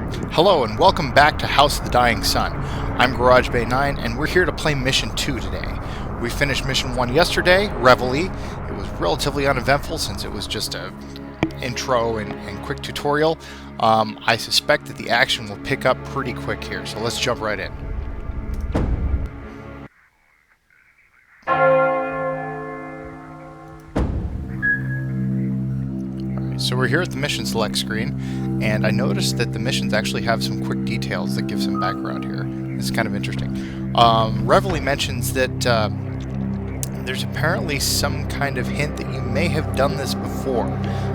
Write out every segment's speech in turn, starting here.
Hello and welcome back to House of the Dying Sun. I'm GarageBay9 and we're here to play Mission 2 today. We finished Mission 1 yesterday, Reveille. It was relatively uneventful since it was just a intro and quick tutorial. I suspect that the action will pick up pretty quick here, so let's jump right in. So we're here at the mission select screen, and I noticed that the missions actually have some quick details that give some background here. It's kind of interesting. Reveille mentions that there's apparently some kind of hint that you may have done this before.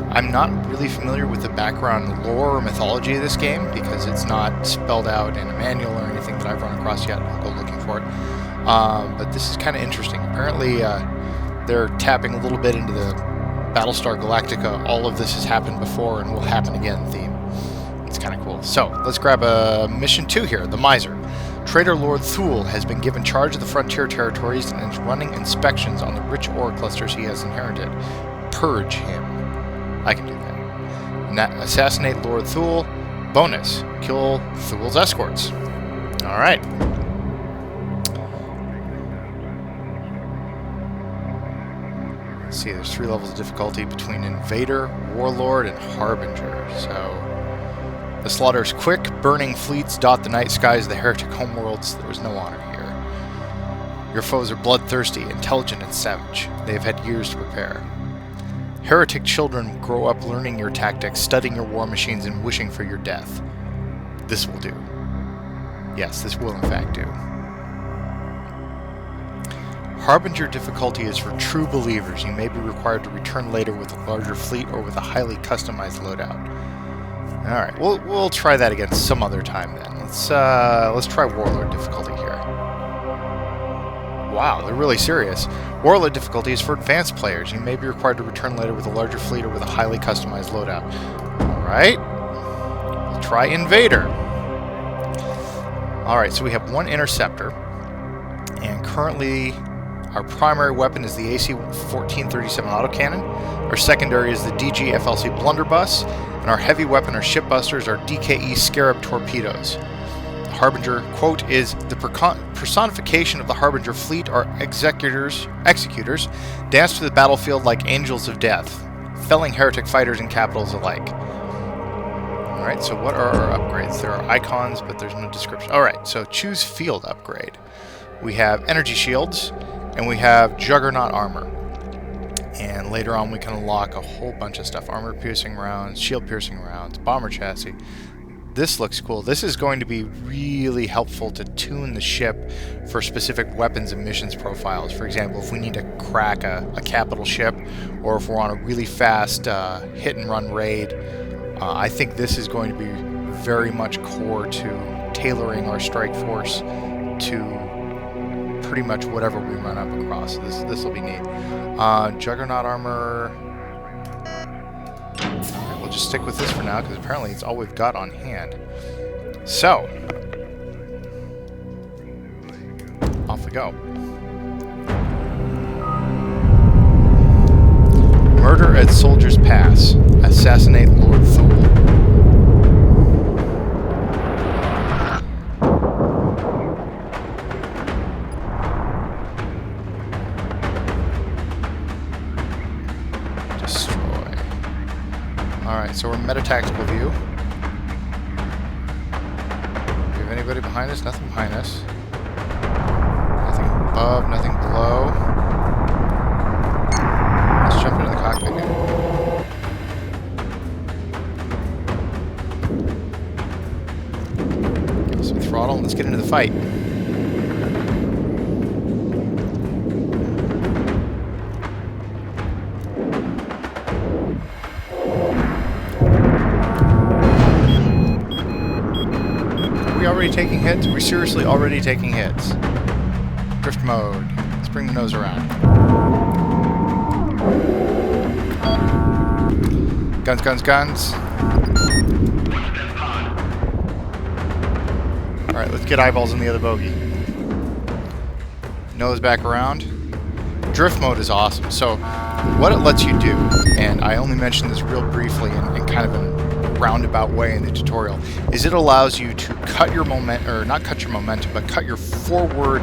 I'm not really familiar with the background lore or mythology of this game because it's not spelled out in a manual or anything that I've run across yet. I'll go looking for it. But this is kind of interesting. Apparently they're tapping a little bit into the Battlestar Galactica, all of this has happened before and will happen again theme. It's kind of cool. So, let's grab a Mission 2 here, the Miser. Trader Lord Thul has been given charge of the frontier territories and is running inspections on the rich ore clusters he has inherited. Purge him. I can do that. Assassinate Lord Thul. Bonus. Kill Thul's escorts. Alright. See, there's 3 levels of difficulty between Invader, Warlord, and Harbinger. So, the slaughter is quick. Burning fleets dot the night skies of the heretic homeworlds. There's no honor here. Your foes are bloodthirsty, intelligent, and savage. They have had years to prepare. Heretic children grow up learning your tactics, studying your war machines, and wishing for your death. This will do. Yes, this will in fact do. Harbinger difficulty is for true believers. You may be required to return later with a larger fleet or with a highly customized loadout. Alright, we'll try that again some other time then. Let's try Warlord difficulty here. Wow, they're really serious. Warlord difficulty is for advanced players. You may be required to return later with a larger fleet or with a highly customized loadout. Alright, we'll try Invader. Alright, so we have 1 Interceptor, and currently our primary weapon is the AC-1437 autocannon. Our secondary is the DG-FLC blunderbuss. And our heavy weapon, our shipbusters, are DKE Scarab torpedoes. The Harbinger, quote, is the personification of the Harbinger fleet. Our executors dance through the battlefield like angels of death, felling heretic fighters and capitals alike. Alright, so what are our upgrades? There are icons, but there's no description. Alright, so choose field upgrade. We have energy shields, and we have Juggernaut armor. And later on we can unlock a whole bunch of stuff. Armor-piercing rounds, shield-piercing rounds, bomber chassis. This looks cool. This is going to be really helpful to tune the ship for specific weapons and missions profiles. For example, if we need to crack a capital ship, or if we're on a really fast hit-and-run raid, I think this is going to be very much core to tailoring our strike force to pretty much whatever we run up across. This will be neat. Juggernaut armor. Alright, we'll just stick with this for now because apparently it's all we've got on hand. So, off we go. Murder at Soldier's Pass. Assassinate Lord Thul. Alright, so we're in meta-tactical view. Do we have anybody behind us? Nothing behind us. Nothing above, nothing below. Let's jump into the cockpit here. Give us some throttle. Let's get into the fight. Taking hits? Are we seriously already taking hits? Drift mode. Let's bring the nose around. Guns, guns, guns. Alright, let's get eyeballs in the other bogey. Nose back around. Drift mode is awesome. So, what it lets you do, and I only mentioned this real briefly in kind of roundabout way in the tutorial is it allows you to cut your not cut your momentum, but cut your forward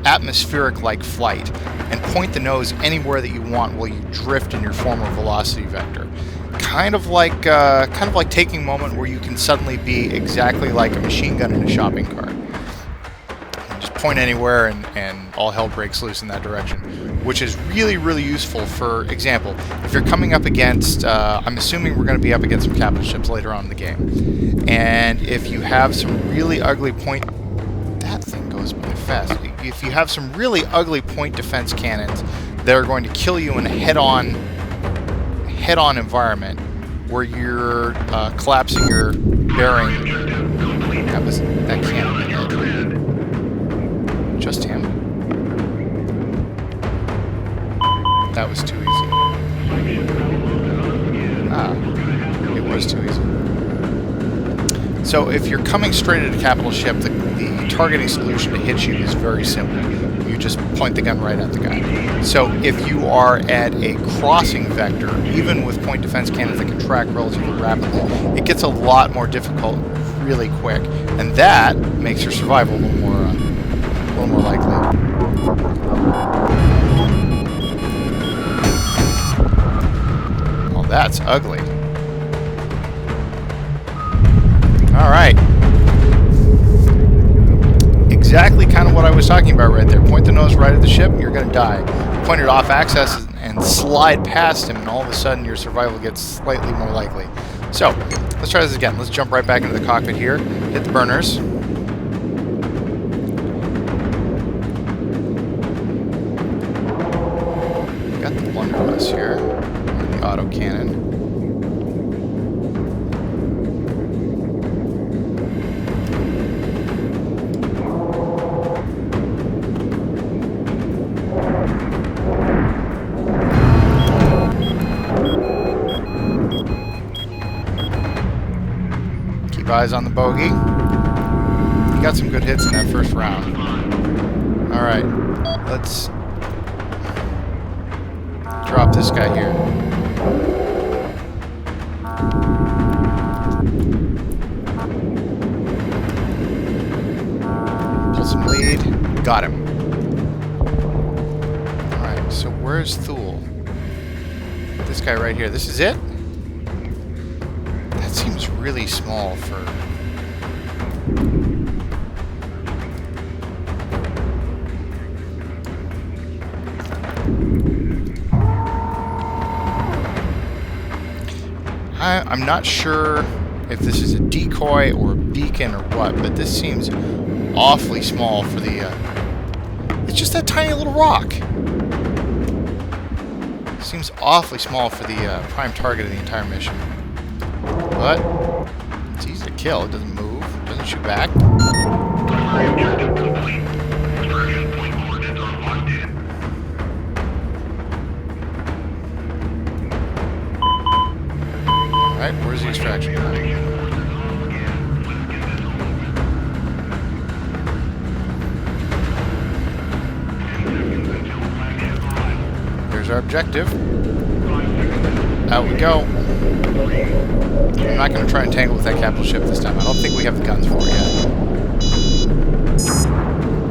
atmospheric-like flight and point the nose anywhere that you want while you drift in your former velocity vector. Kind of like taking a moment where you can suddenly be exactly like a machine gun in a shopping cart. Just point anywhere and all hell breaks loose in that direction, which is really, really useful. For example, if you're coming up against, I'm assuming we're going to be up against some capital ships later on in the game, and if you have some really ugly point... That thing goes by fast. If you have some really ugly point defense cannons that are going to kill you in a head-on environment where you're collapsing your bearing... That can't be it. Just him. That was too easy. Ah, it was too easy. So if you're coming straight at a capital ship, the targeting solution to hit you is very simple. You just point the gun right at the guy. So if you are at a crossing vector, even with point defense cannons that can track relatively rapidly, it gets a lot more difficult really quick, and that makes your survival a little more likely. Oh, that's ugly. Alright. Exactly kind of what I was talking about right there. Point the nose right at the ship, and you're going to die. Point it off axis and slide past him, and all of a sudden your survival gets slightly more likely. So, let's try this again. Let's jump right back into the cockpit here. Hit the burners. Got the blunderbuss here. And the autocannon. Eyes on the bogey. He got some good hits in that first round. Alright, let's drop this guy here. Pull some lead. Got him. Alright, so where's Thul? This guy right here. This is it? That seems really small for... I'm not sure if this is a decoy or a beacon or what, but this seems awfully small for the... It's just that tiny little rock. Seems awfully small for the prime target of the entire mission. But it's easy to kill. It doesn't move. It doesn't shoot back. Alright, where's the extraction point? There's our objective. Out we go. I'm not going to try and tangle with that capital ship this time. I don't think we have the guns for it yet.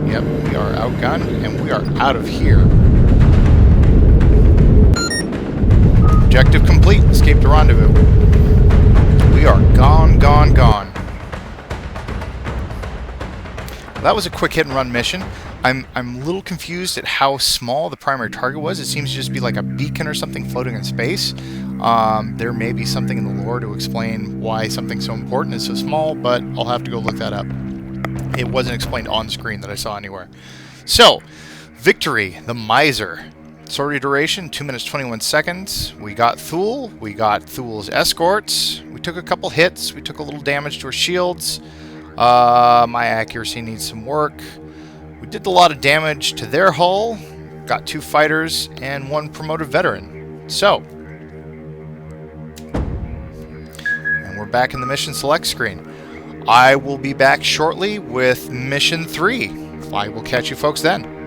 Yep, we are outgunned, and we are out of here. Objective complete. Escape to rendezvous. We are gone, gone, gone. That was a quick hit-and-run mission. I'm a little confused at how small the primary target was. It seems to just be like a beacon or something floating in space. There may be something in the lore to explain why something so important is so small, but I'll have to go look that up. It wasn't explained on screen that I saw anywhere. So, victory, the Miser. Sortie duration, 2 minutes 21 seconds. We got Thul. We got Thul's escorts. We took a couple hits. We took a little damage to our shields. My accuracy needs some work. We did a lot of damage to their hull. Got 2 fighters and 1 promoted veteran. So, and we're back in the mission select screen. I will be back shortly with mission 3. I will catch you folks then.